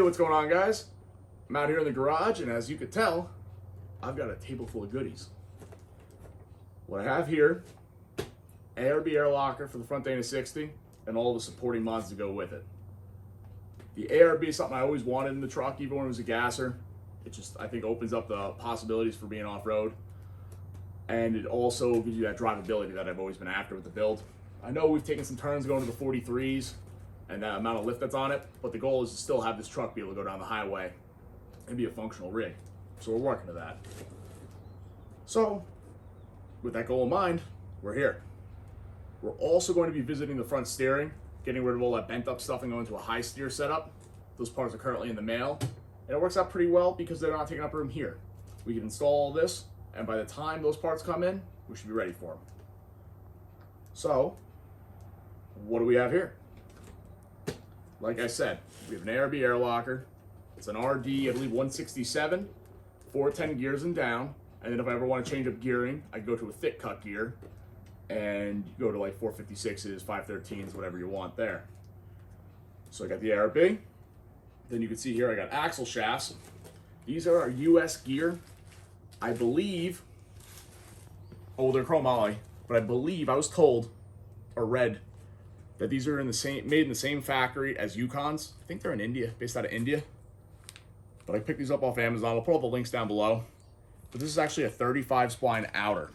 what's going on, guys? I'm out here in the garage, and as you could tell, I've got a table full of goodies. What I have here, ARB air locker for the front Dana 60, and all the supporting mods to go with it. The ARB is something I always wanted in the truck, even when it was a gasser. It just, I think, opens up the possibilities for being off-road. And it also gives you that drivability that I've always been after with the build. I know we've taken some turns going to the 43s and that amount of lift that's on it, but the goal is to still have this truck be able to go down the highway and be a functional rig. So we're working to that. So, with that goal in mind, we're here. We're also going to be visiting the front steering, getting rid of all that bent up stuff and going to a high steer setup. Those parts are currently in the mail, and it works out pretty well because they're not taking up room here. We can install all this, and by the time those parts come in, we should be ready for them. So, what do we have here? Like I said, we have an ARB air locker. It's an RD, I believe 167, 410 gears and down. And then if I ever want to change up gearing, I go to a thick cut gear and go to like 456s, 513s, whatever you want there. So I got the ARB. Then you can see here I got axle shafts. These are our US gear. I believe, oh, they're Chrome-Moly, but I believe I was told or read that these are made in the same factory as Yukon's. I think they're in India, based out of India. But I picked these up off Amazon. I'll put all the links down below. But this is actually a 35 spline outer.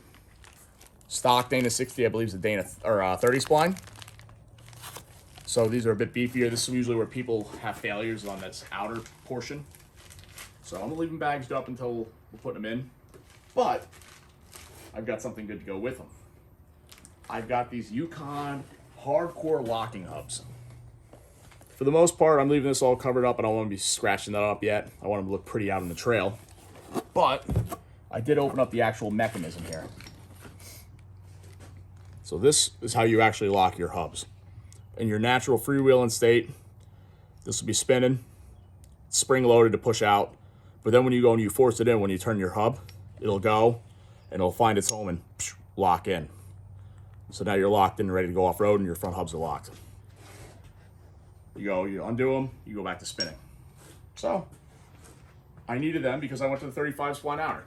Stock Dana 60, I believe, is a Dana 30 spline. So these are a bit beefier. This is usually where people have failures on this outer portion. So I'm gonna leave them bagged up until we're putting them in. But I've got something good to go with them. I've got these Yukon Hardcore Locking Hubs. For the most part, I'm leaving this all covered up. I don't want to be scratching that up yet. I want them to look pretty out on the trail. But I did open up the actual mechanism here. So this is how you actually lock your hubs. In your natural freewheeling state, this will be spinning, spring loaded to push out. But then when you go and you force it in, when you turn your hub, it'll go and it'll find its home and lock in. So now you're locked in and ready to go off-road and your front hubs are locked. You undo them, you go back to spinning. So, I needed them because I went to the 35 spline outer.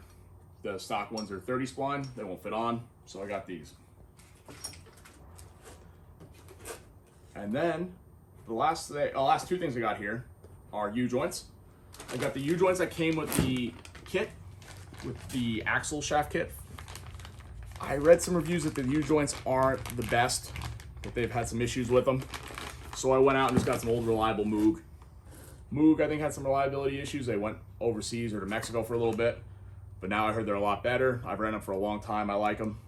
The stock ones are 30 spline, they won't fit on, so I got these. And then, the last two things I got here are U-joints. I got the U-joints that came with the kit, with the axle shaft kit. I read some reviews that the U-joints aren't the best, that they've had some issues with them. So I went out and just got some old reliable Moog. Moog, I think, had some reliability issues. They went overseas or to Mexico for a little bit, but now I heard they're a lot better. I've ran them for a long time. I like them.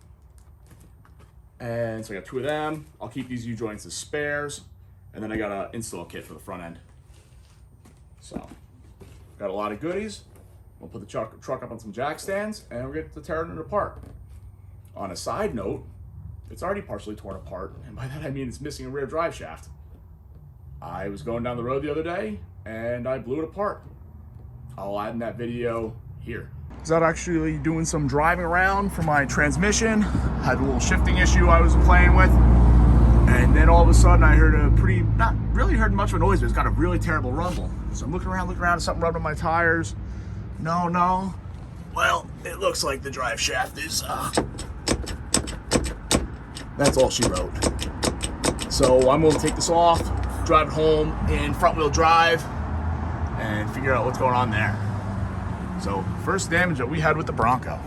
And so I got two of them. I'll keep these U-joints as spares. And then I got an install kit for the front end. So, got a lot of goodies. We'll put the truck up on some jack stands and we'll get to tearing it apart. On a side note, it's already partially torn apart, and by that I mean it's missing a rear drive shaft. I was going down the road the other day, and I blew it apart. I'll add in that video here. I was out actually doing some driving around for my transmission. Had a little shifting issue I was playing with, and then all of a sudden I heard not really heard much of a noise, but it's got a really terrible rumble. So I'm looking around, and something rubbed on my tires. No. Well, it looks like the drive shaft is, that's all she wrote. So I'm going to take this off, drive it home in front wheel drive, and figure out what's going on there. So first damage that we had with the Bronco.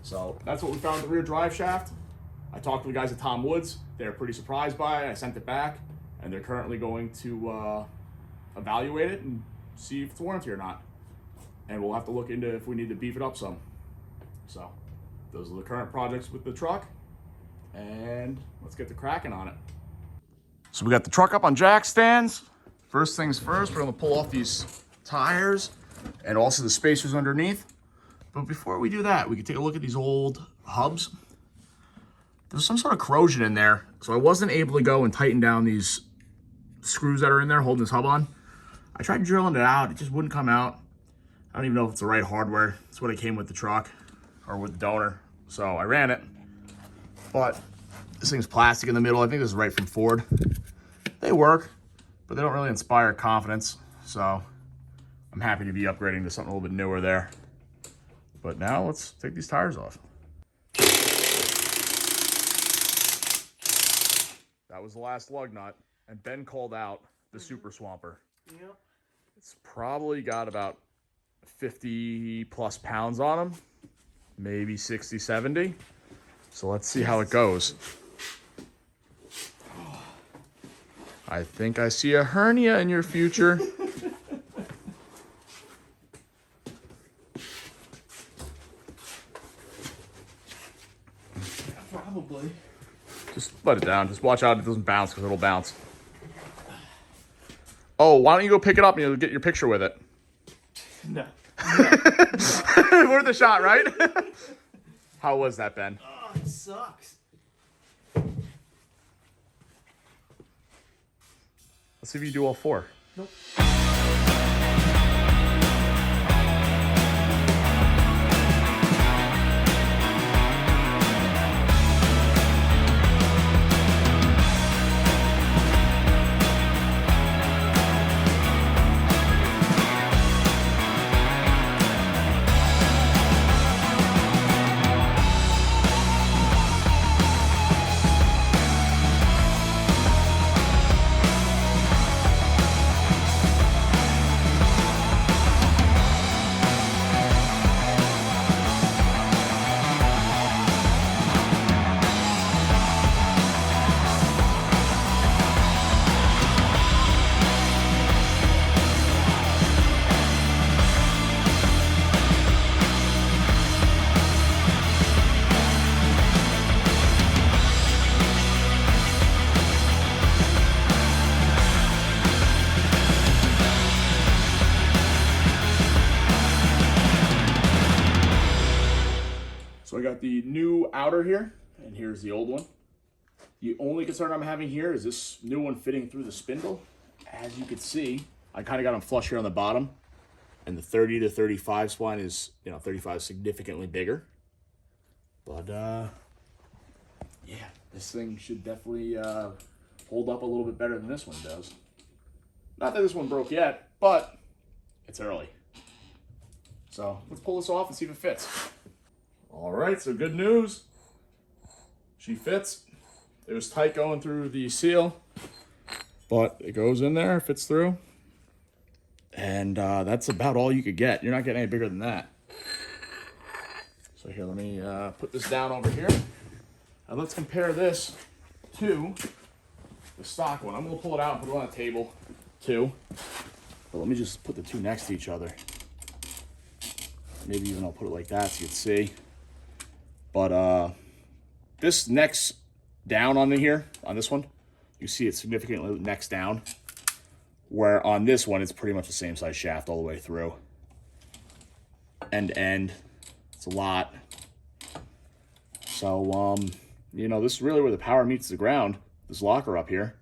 So that's what we found with the rear drive shaft. I talked to the guys at Tom Woods. They're pretty surprised by it. I sent it back, and they're currently going to evaluate it and see if it's warranty or not. And we'll have to look into if we need to beef it up some. So those are the current projects with the truck, and let's get to cracking on it. So we got the truck up on jack stands. First things first, we're gonna pull off these tires and also the spacers underneath. But before we do that, we can take a look at these old hubs. There's some sort of corrosion in there, so I wasn't able to go and tighten down these screws that are in there holding this hub on. I tried drilling it out, it just wouldn't come out. I don't even know if it's the right hardware. It's what it came with the truck or with the donor. So I ran it, but this thing's plastic in the middle. I think this is right from Ford. They work. but they don't really inspire confidence. So I'm happy to be upgrading to something a little bit newer there. But now let's take these tires off. That was the last lug nut, and Ben called out the Super Swamper. Yep. It's probably got about 50 plus pounds on them, maybe 60, 70. So let's see how it goes. I think I see a hernia in your future. Probably. Just let it down. Just watch out it doesn't bounce, because it'll bounce. Oh, why don't you go pick it up and you'll get your picture with it? No. Worth a shot, right? How was that, Ben? Oh, it sucks. Let's see if you do all four. Nope. So I got the new outer here, and here's the old one. The only concern I'm having here is this new one fitting through the spindle. As you can see, I kind of got them flush here on the bottom, and the 30 to 35 spline is, 35 is significantly bigger. But yeah, this thing should definitely hold up a little bit better than this one does. Not that this one broke yet, but it's early. So let's pull this off and see if it fits. All right, so good news. She fits. It was tight going through the seal, but it goes in there, fits through. And that's about all you could get. You're not getting any bigger than that. So here, let me put this down over here. And let's compare this to the stock one. I'm gonna pull it out and put it on a table too. But let me just put the two next to each other. Maybe even I'll put it like that so you can see. But this next down on here, on this one, you see it significantly next down. Where on this one, it's pretty much the same size shaft all the way through. End to end, it's a lot. So, this is really where the power meets the ground, this locker up here.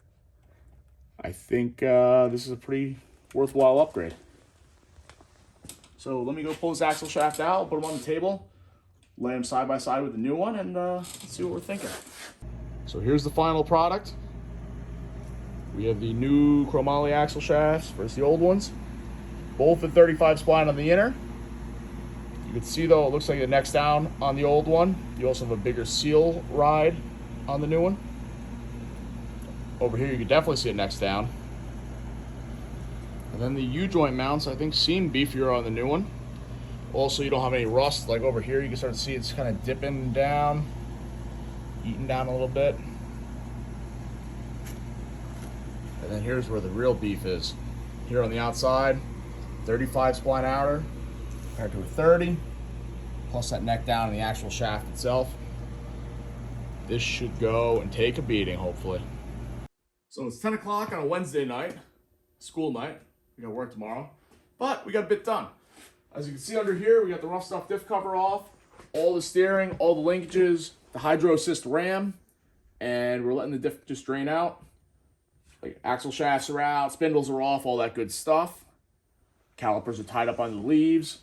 I think this is a pretty worthwhile upgrade. So let me go pull this axle shaft out, put them on the table, lay them side by side with the new one, and let's see what we're thinking. So here's the final product. We have the new Chrome-Moly axle shafts versus the old ones. Both at 35 spline on the inner. You can see though, it looks like the neck's down on the old one. You also have a bigger seal ride on the new one. Over here, you can definitely see it neck's down. And then the U-joint mounts, I think, seem beefier on the new one. Also, you don't have any rust. Like over here, you can start to see it's kind of dipping down, eating down a little bit. And then here's where the real beef is. Here on the outside, 35 spline outer compared to a 30, plus that neck down in the actual shaft itself. This should go and take a beating, hopefully. So it's 10 o'clock on a Wednesday night, school night. We got work tomorrow, but we got a bit done. As you can see under here, we got the rough stuff diff cover off, all the steering, all the linkages, the hydro assist ram, and we're letting the diff just drain out. Like axle shafts are out, spindles are off, all that good stuff. Calipers are tied up on the leaves,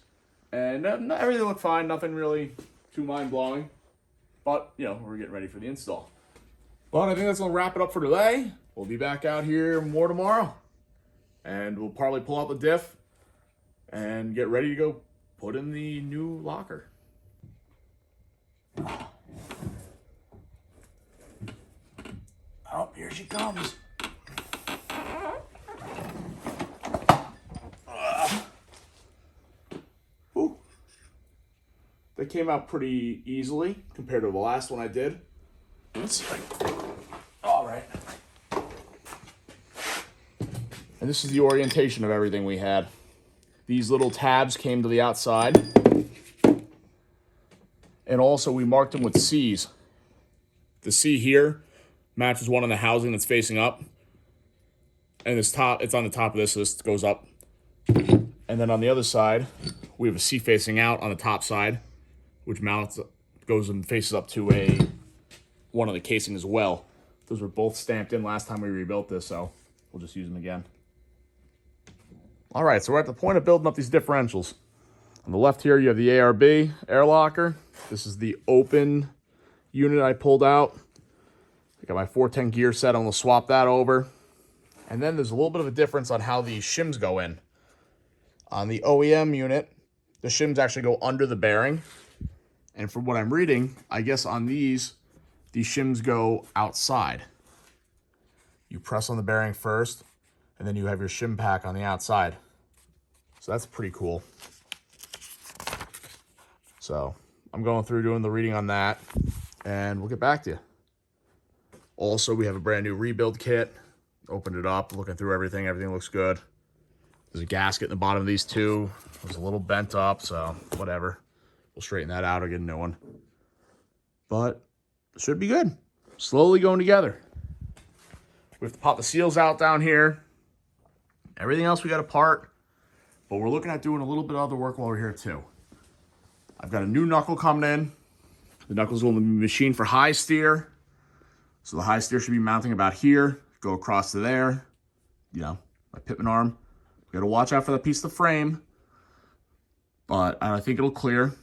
and everything looked fine. Nothing really too mind-blowing, but we're getting ready for the install. But I think that's gonna wrap it up for today. We'll be back out here more tomorrow. And we'll probably pull out the diff and get ready to go put in the new locker. Oh, here she comes. Ooh. They came out pretty easily compared to the last one I did. Let's see if I can... All right. And this is the orientation of everything we had. These little tabs came to the outside. And also we marked them with C's. The C here matches one on the housing that's facing up. And this top, it's on the top of this, so this goes up. And then on the other side, we have a C facing out on the top side, which mounts, goes and faces up to one of the casing as well. Those were both stamped in last time we rebuilt this, so we'll just use them again. All right, so we're at the point of building up these differentials. On the left here, you have the ARB air locker. This is the open unit I pulled out. I got my 410 gear set. I'm gonna swap that over. And then there's a little bit of a difference on how these shims go in. On the OEM unit, the shims actually go under the bearing. And from what I'm reading, I guess on these shims go outside. You press on the bearing first, and then you have your shim pack on the outside. So that's pretty cool. So I'm going through doing the reading on that, and we'll get back to you. Also, we have a brand new rebuild kit. Opened it up, looking through everything. Everything looks good. There's a gasket in the bottom of these two. It was a little bent up, so whatever. We'll straighten that out or get a new one. But it should be good. Slowly going together. We have to pop the seals out down here. Everything else we got apart. But we're looking at doing a little bit of other work while we're here too. I've got a new knuckle coming in. The knuckles will be machined for high steer. So the high steer should be mounting about here. Go across to there. You know, my Pitman arm. We got to watch out for that piece of the frame. But I think it'll clear.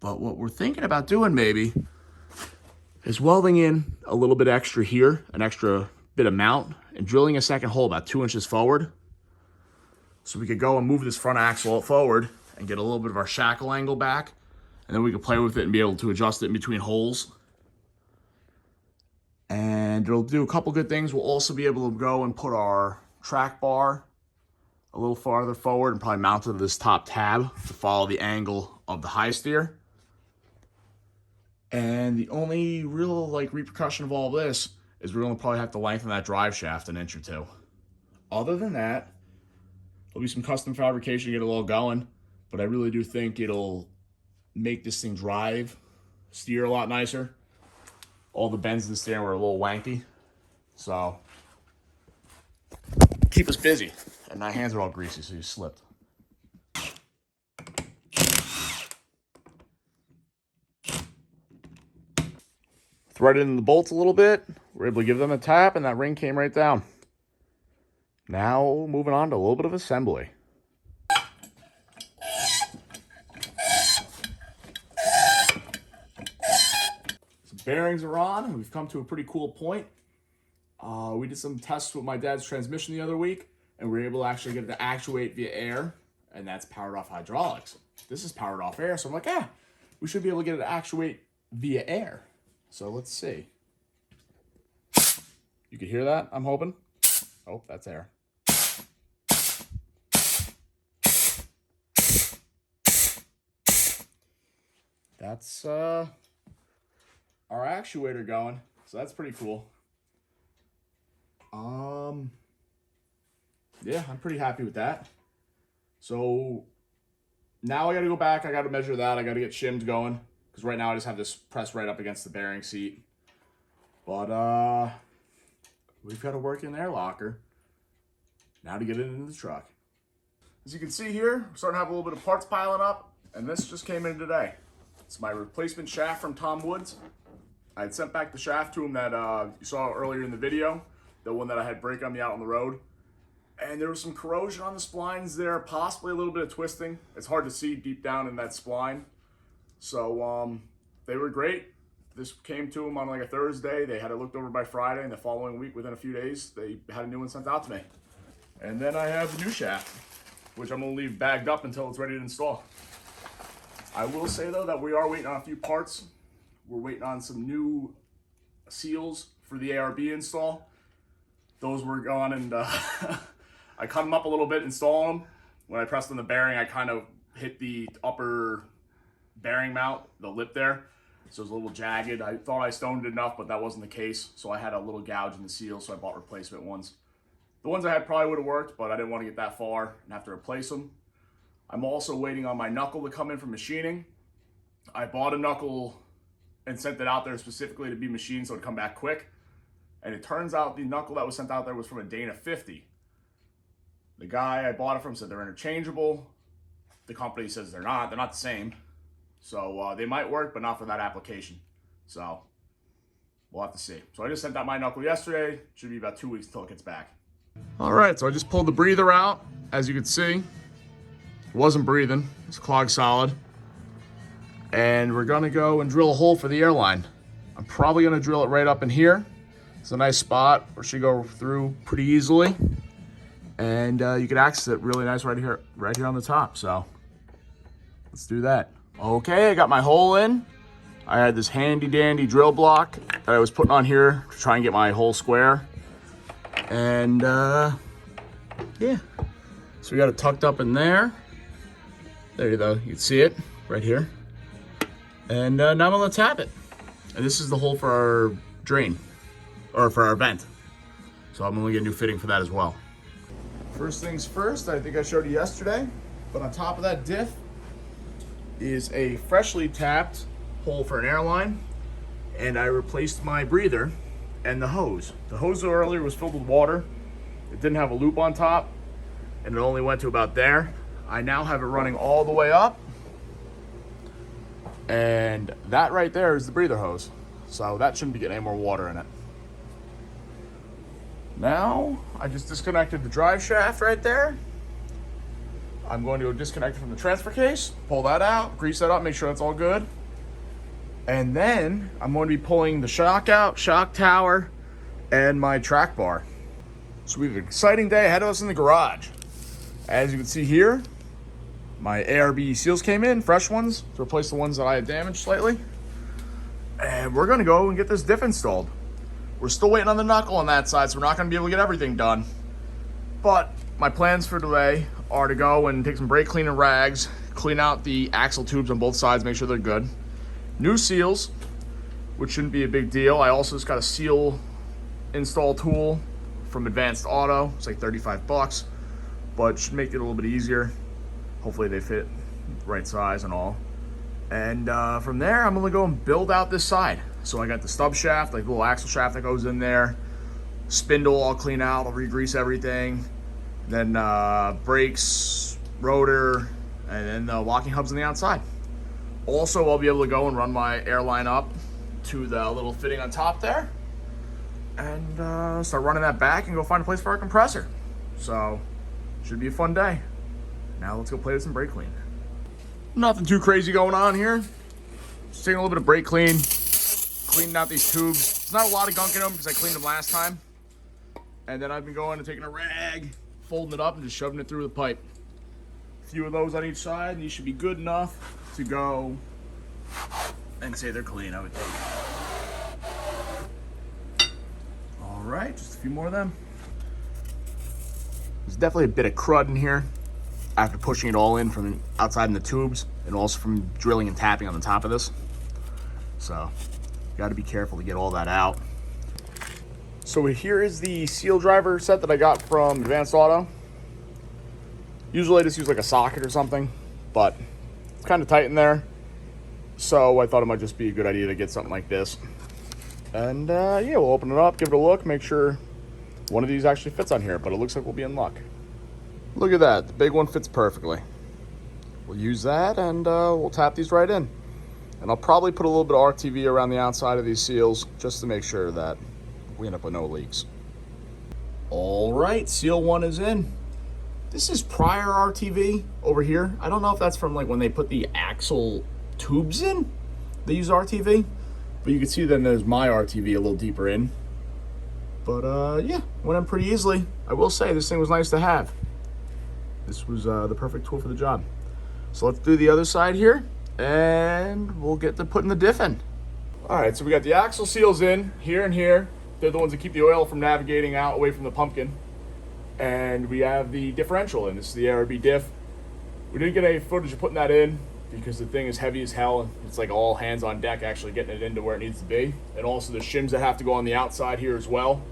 But what we're thinking about doing maybe is welding in a little bit extra here, an extra bit of mount, and drilling a second hole about 2 inches forward. So we could go and move this front axle forward and get a little bit of our shackle angle back. And then we could play with it and be able to adjust it in between holes. And it'll do a couple good things. We'll also be able to go and put our track bar a little farther forward and probably mount it to this top tab to follow the angle of the high steer. And the only real repercussion of all this is we're gonna probably have to lengthen that drive shaft an inch or two. Other than that, there'll be some custom fabrication to get it all going, but I really do think it'll make this thing steer a lot nicer. All the bends in the steering were a little wanky, so keep us busy. And my hands are all greasy, so you slipped. Threaded in the bolts a little bit. We're able to give them a tap, and that ring came right down. Now moving on to a little bit of assembly. Bearings are on, and we've come to a pretty cool point. We did some tests with my dad's transmission the other week, and we were able to actually get it to actuate via air, and that's powered off hydraulics. This is powered off air, so I'm like, we should be able to get it to actuate via air. So let's see. You can hear that, I'm hoping. Oh, that's air. That's our actuator going, so that's pretty cool. Yeah, I'm pretty happy with that. So now I got to go back. I got to measure that. I got to get shims going because right now I just have this pressed right up against the bearing seat. But we've got a working air locker now to get it into the truck. As you can see here, we're starting to have a little bit of parts piling up, and this just came in today. It's my replacement shaft from Tom Woods. I had sent back the shaft to him that you saw earlier in the video, the one that I had break on me out on the road. And there was some corrosion on the splines there, possibly a little bit of twisting. It's hard to see deep down in that spline. So they were great. This came to them on like a Thursday. They had it looked over by Friday, and the following week, within a few days, they had a new one sent out to me. And then I have the new shaft, which I'm gonna leave bagged up until it's ready to install. I will say though that we are waiting on a few parts. We're waiting on some new seals for the ARB install. Those were gone, and I cut them up a little bit, installing them. When I pressed on the bearing, I kind of hit the upper bearing mount, the lip there. So it was a little jagged. I thought I stoned it enough, but that wasn't the case. So I had a little gouge in the seal, so I bought replacement ones. The ones I had probably would have worked, but I didn't want to get that far and have to replace them. I'm also waiting on my knuckle to come in from machining. I bought a knuckle and sent it out there specifically to be machined so it'd come back quick. And it turns out the knuckle that was sent out there was from a Dana 50. The guy I bought it from said they're interchangeable. The company says they're not the same. So they might work, but not for that application. So we'll have to see. So I just sent out my knuckle yesterday. Should be about 2 weeks until it gets back. All right, so I just pulled the breather out. As you can see, it wasn't breathing. It's clogged solid. And we're gonna go and drill a hole for the airline. I'm probably gonna drill it right up in here. It's a nice spot where she go through pretty easily. And you can access it really nice right here on the top. So let's do that. Okay, I got my hole in. I had this handy dandy drill block that I was putting on here to try and get my hole square. And yeah, so we got it tucked up in there. There you go, you can see it right here. And now I'm gonna tap it. And this is the hole for our drain, or for our vent. So I'm gonna get a new fitting for that as well. First things first, I think I showed you yesterday, but on top of that diff is a freshly tapped hole for an airline, and I replaced my breather and the hose. The hose earlier was filled with water. It didn't have a loop on top, and it only went to about there. I now have it running all the way up, and that right there is the breather hose. So that shouldn't be getting any more water in it. Now, I just disconnected the drive shaft right there. I'm going to disconnect it from the transfer case, pull that out, grease that up, make sure that's all good. And then I'm going to be pulling the shock out, shock tower, and my track bar. So we have an exciting day ahead of us in the garage. As you can see here, my ARB seals came in, fresh ones, to replace the ones that I had damaged slightly. And we're gonna go and get this diff installed. We're still waiting on the knuckle on that side, so we're not gonna be able to get everything done. But my plans for today are to go and take some brake cleaner rags, clean out the axle tubes on both sides, make sure they're good. New seals, which shouldn't be a big deal. I also just got a seal install tool from Advanced Auto. It's like 35 bucks, but should make it a little bit easier. Hopefully they fit right size and all. And from there, I'm gonna go and build out this side. So I got the stub shaft, like the little axle shaft that goes in there. Spindle, I'll clean out, I'll re-grease everything. Then brakes, rotor, and then the locking hubs on the outside. Also, I'll be able to go and run my airline up to the little fitting on top there. And start running that back and go find a place for our compressor. So, should be a fun day. Now let's go play with some brake clean. Nothing too crazy going on here. Just taking a little bit of brake clean, cleaning out these tubes. There's not a lot of gunk in them because I cleaned them last time. And then I've been going and taking a rag, folding it up and just shoving it through the pipe. A few of those on each side, and these should be good enough to go and say they're clean, I would think. All right, just a few more of them. There's definitely a bit of crud in here after pushing it all in from outside in the tubes and also from drilling and tapping on the top of this. So, got to be careful to get all that out. So here is the seal driver set that I got from Advanced Auto. Usually I just use like a socket or something, but it's kind of tight in there. So I thought it might just be a good idea to get something like this. And yeah, we'll open it up, give it a look, make sure one of these actually fits on here, but it looks like we'll be in luck. Look at that, the big one fits perfectly. We'll use that and we'll tap these right in. And I'll probably put a little bit of RTV around the outside of these seals just to make sure that we end up with no leaks. All right, seal one is in. This is prior RTV over here. I don't know if that's from like when they put the axle tubes in, they use RTV, but you can see then there's my RTV a little deeper in. But yeah, went in pretty easily. I will say this thing was nice to have. This was the perfect tool for the job. So let's do the other side here, and we'll get to putting the diff in. All right, so we got the axle seals in here and here. They're the ones that keep the oil from navigating out away from the pumpkin. And we have the differential in. This is the ARB diff. We didn't get any footage of putting that in because the thing is heavy as hell. It's like all hands on deck actually getting it into where it needs to be. And also the shims that have to go on the outside here as well.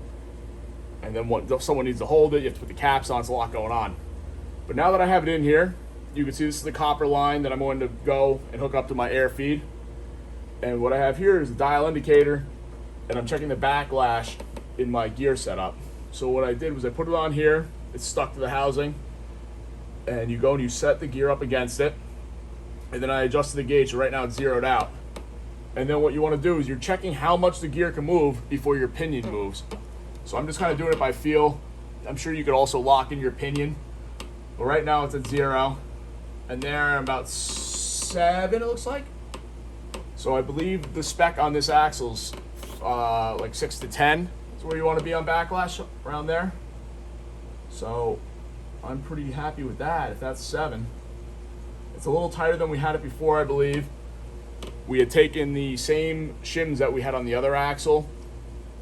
And then if someone needs to hold it, you have to put the caps on. It's a lot going on. But now that I have it in here, you can see this is the copper line that I'm going to go and hook up to my air feed. And what I have here is a dial indicator, and I'm checking the backlash in my gear setup. So what I did was I put it on here, it's stuck to the housing, and you go and you set the gear up against it, and then I adjusted the gauge, so right now it's zeroed out. And then what you want to do is you're checking how much the gear can move before your pinion moves. So I'm just kind of doing it by feel. I'm sure you could also lock in your pinion, but right now it's at 0, and there I'm about 7 it looks like. So I believe the spec on this axle's like 6 to 10 is where you want to be on backlash, around there. So I'm pretty happy with that. If that's 7, it's a little tighter than we had it before, I believe. We had taken the same shims that we had on the other axle,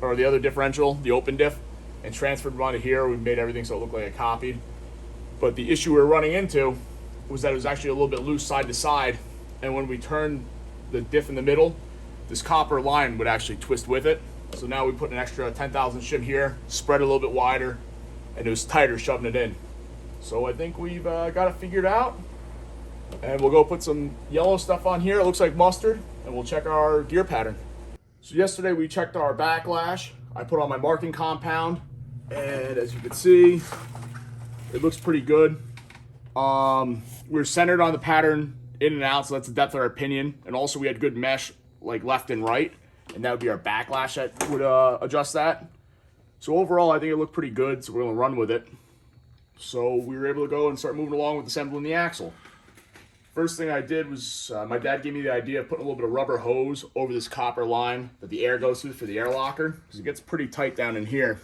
or the other differential, the open diff, and transferred them onto here. We made everything so it looked like it copied. But the issue we were running into was that it was actually a little bit loose side to side, and when we turned the diff in the middle, this copper line would actually twist with it. So now we put an extra 10,000 shim here, spread it a little bit wider, and it was tighter shoving it in. So I think we've got it figured out, and we'll go put some yellow stuff on here. It looks like mustard, and we'll check our gear pattern. So yesterday we checked our backlash. I put on my marking compound, and as you can see, it looks pretty good. We're centered on the pattern in and out, so that's the depth of our pinion. And also we had good mesh like left and right, and that would be our backlash that would adjust that. So overall I think it looked pretty good, so we're going to run with it. So we were able to go and start moving along with assembling the axle. First thing I did was my dad gave me the idea of putting a little bit of rubber hose over this copper line that the air goes through for the air locker, because it gets pretty tight down in here.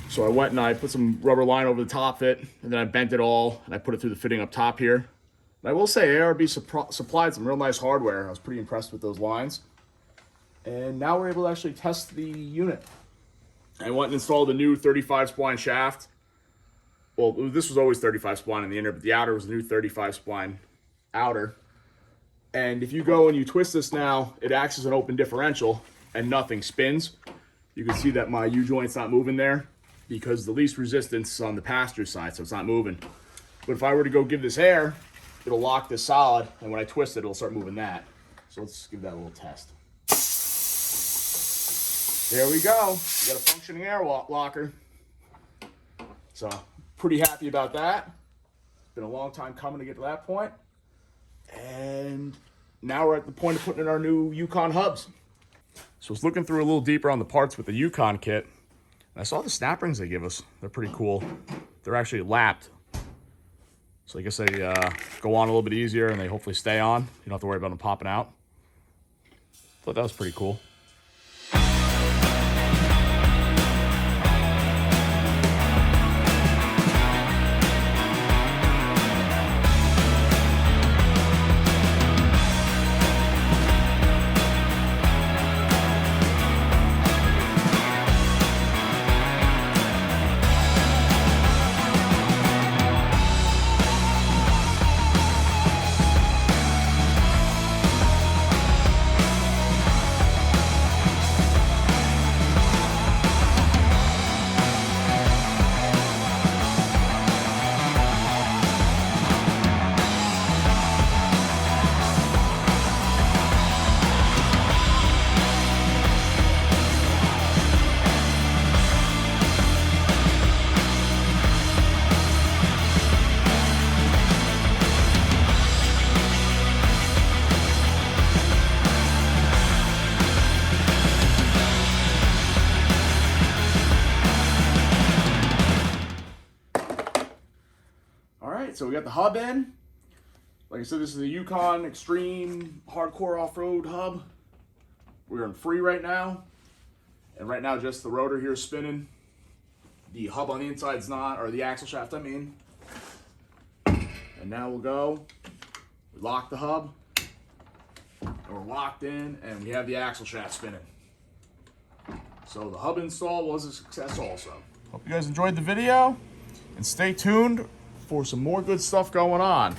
So I went and I put some rubber line over the top of it, and then I bent it all, and I put it through the fitting up top here. And I will say ARB supplied some real nice hardware. I was pretty impressed with those lines. And now we're able to actually test the unit. I went and installed a new 35 spline shaft. Well, this was always 35 spline in the inner, but the outer was the new 35 spline outer. And if you go and you twist this now, it acts as an open differential and nothing spins. You can see that my U-joint's not moving there because the least resistance is on the passenger side, so it's not moving. But if I were to go give this air, it'll lock this solid, and when I twist it, it'll start moving that. So let's give that a little test. There we go. We got a functioning air locker. So pretty happy about that. It's been a long time coming to get to that point. And now we're at the point of putting in our new Yukon hubs. So I was looking through a little deeper on the parts with the Yukon kit, and I saw the snap rings they give us. They're pretty cool. They're actually lapped. So I guess they go on a little bit easier, and they hopefully stay on. You don't have to worry about them popping out. Thought that was pretty cool. So we got the hub in. Like I said, this is the Yukon Extreme Hardcore Off-Road hub. We're in free right now. And right now just the rotor here is spinning. The hub on the inside's not, or the axle shaft I mean. And now we'll go, we lock the hub, and we're locked in, and we have the axle shaft spinning. So the hub install was a success also. Hope you guys enjoyed the video, and stay tuned for some more good stuff going on.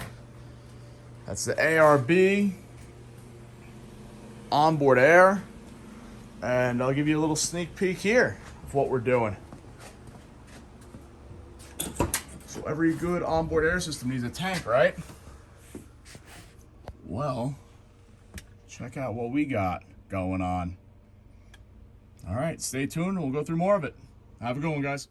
That's the ARB onboard air, and I'll give you a little sneak peek here of what we're doing. So every good onboard air system needs a tank, right? Well, check out what we got going on. All right, stay tuned and we'll go through more of it. Have a good one, guys.